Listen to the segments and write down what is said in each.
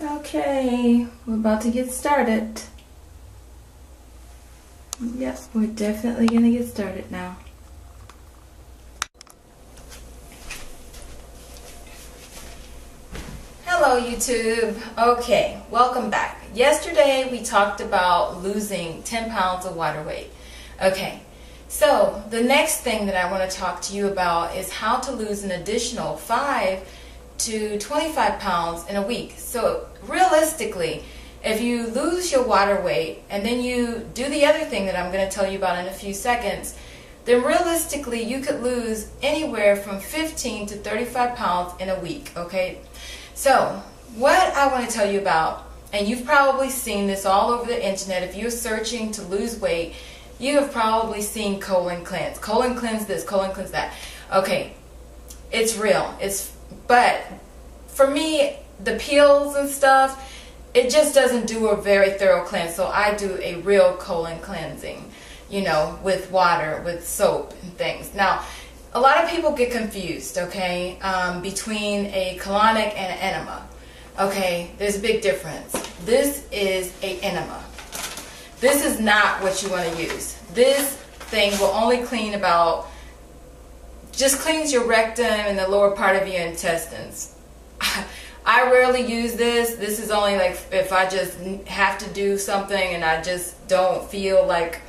Okay, we're about to get started. Yep, we're definitely gonna get started now. Hello YouTube. Okay, welcome back. Yesterday we talked about losing 10 pounds of water weight. Okay, so the next thing that I want to talk to you about is how to lose an additional 5 to 25 pounds in a week. So realistically, if you lose your water weight and then you do the other thing that I'm going to tell you about in a few seconds, then realistically you could lose anywhere from 15 to 35 pounds in a week. Okay, so what I want to tell you about, and you've probably seen this all over the internet, if you're searching to lose weight, you have probably seen colon cleanse. Colon cleanse this, colon cleanse that. Okay, it's real. But for me, the pills and stuff, it just doesn't do a very thorough cleanse. So I do a real colon cleansing, you know, with water, with soap and things. Now, a lot of people get confused, okay, between a colonic and an enema. Okay, there's a big difference. This is an enema. This is not what you want to use. This thing will only clean just cleans your rectum and the lower part of your intestines. I rarely use this. This is only like if I just have to do something and I just don't feel like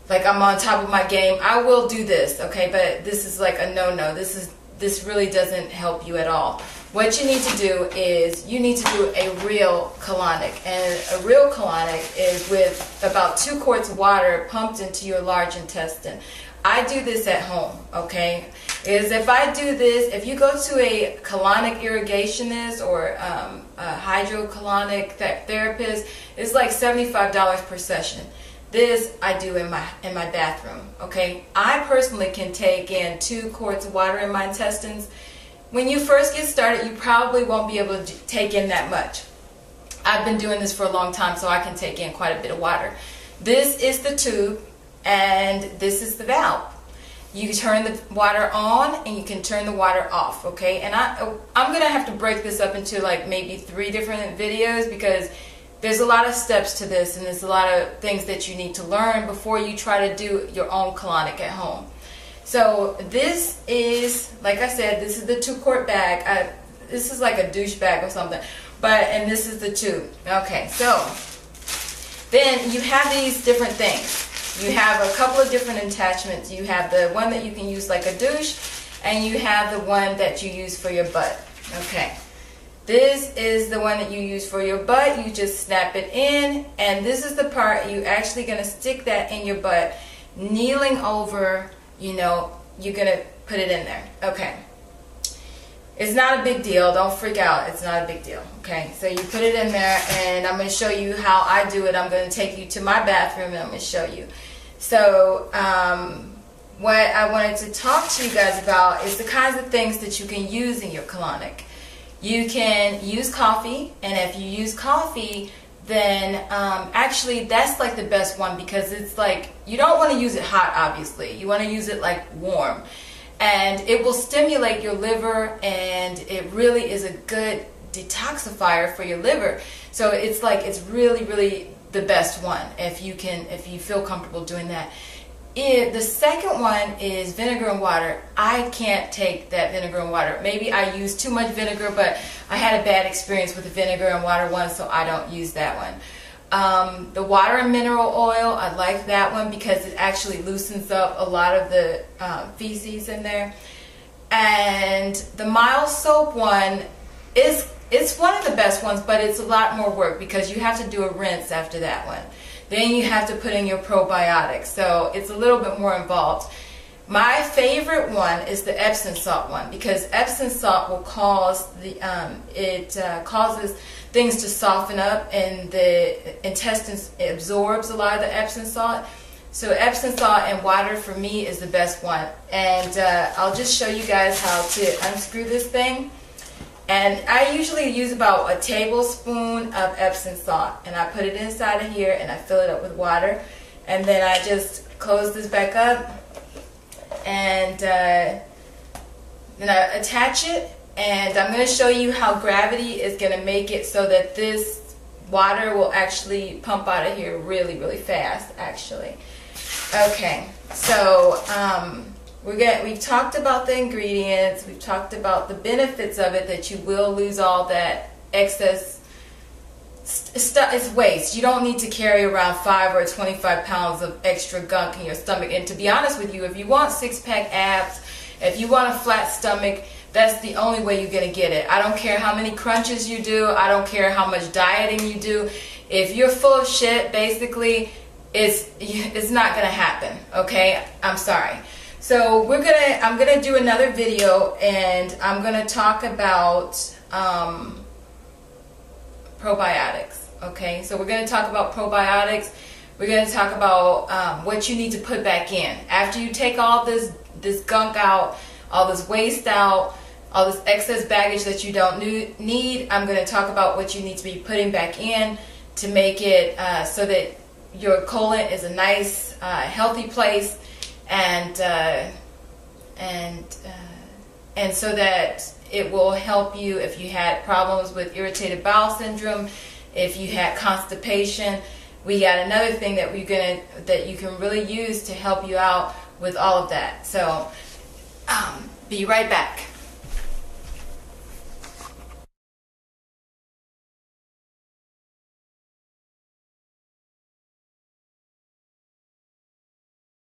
I'm on top of my game. I will do this, okay? But this is like a no-no. This really doesn't help you at all. What you need to do is you need to do a real colonic, and a real colonic is with about 2 quarts of water pumped into your large intestine. I do this at home, okay? If I do this, if you go to a colonic irrigationist or a hydrocolonic therapist, it's like $75 per session. This I do in my bathroom, okay? I personally can take in 2 quarts of water in my intestines. When you first get started, you probably won't be able to take in that much. I've been doing this for a long time, so I can take in quite a bit of water. This is the tube, and this is the valve. You turn the water on and you can turn the water off, okay? And I'm gonna have to break this up into like maybe 3 different videos because there's a lot of steps to this and there's a lot of things that you need to learn before you try to do your own colonic at home. So this is, like I said, this is the 2 quart bag. This is like a douche bag or something, and this is the tube. Okay, so then you have these different things. You have a couple of different attachments. You have the one that you can use like a douche, and you have the one that you use for your butt. Okay, this is the one that you use for your butt. You just snap it in, and this is the part you're actually going to stick that in your butt, kneeling over, you know, you're going to put it in there. Okay, it's not a big deal. Don't freak out. It's not a big deal. Okay, so you put it in there, and I'm going to show you how I do it. I'm going to take you to my bathroom, and I'm going to show you. So what I wanted to talk to you guys about is the kinds of things that you can use in your colonic. You can use coffee, and if you use coffee, then actually that's like the best one because it's like, you don't want to use it hot, obviously. You want to use it like warm. And it will stimulate your liver, and it really is a good detoxifier for your liver. So it's like, it's really, really the best one if you feel comfortable doing that. The second one is vinegar and water. I can't take that vinegar and water. Maybe I use too much vinegar, but I had a bad experience with the vinegar and water one, so I don't use that one. The water and mineral oil, I like that one because it actually loosens up a lot of the feces in there. And the mild soap one it's one of the best ones, but it's a lot more work because you have to do a rinse after that one. Then you have to put in your probiotics, so it's a little bit more involved. My favorite one is the Epsom salt one because Epsom salt will cause causes things to soften up, and the intestines absorbs a lot of the Epsom salt. So Epsom salt and water for me is the best one. And I'll just show you guys how to unscrew this thing. And I usually use about a tablespoon of Epsom salt, and I put it inside of here and I fill it up with water, and then I just close this back up, and then I attach it, And I'm going to show you how gravity is going to make it so that this water will actually pump out of here really, really fast, actually. Okay, so we've talked about the ingredients, we've talked about the benefits of it, that you will lose all that excess stuff. It's waste. You don't need to carry around 5 or 25 pounds of extra gunk in your stomach. And to be honest with you, if you want six-pack abs, if you want a flat stomach, that's the only way you're going to get it. I don't care how many crunches you do. I don't care how much dieting you do. If you're full of shit, basically, it's not going to happen. Okay? I'm sorry. So I'm gonna do another video, and I'm gonna talk about probiotics. Okay, so we're gonna talk about probiotics. We're gonna talk about what you need to put back in after you take all this gunk out, all this waste out, all this excess baggage that you don't need. I'm gonna talk about what you need to be putting back in to make it so that your colon is a nice, healthy place. And so that it will help you if you had problems with irritated bowel syndrome, if you had constipation. We got another thing that that you can really use to help you out with all of that. So be right back.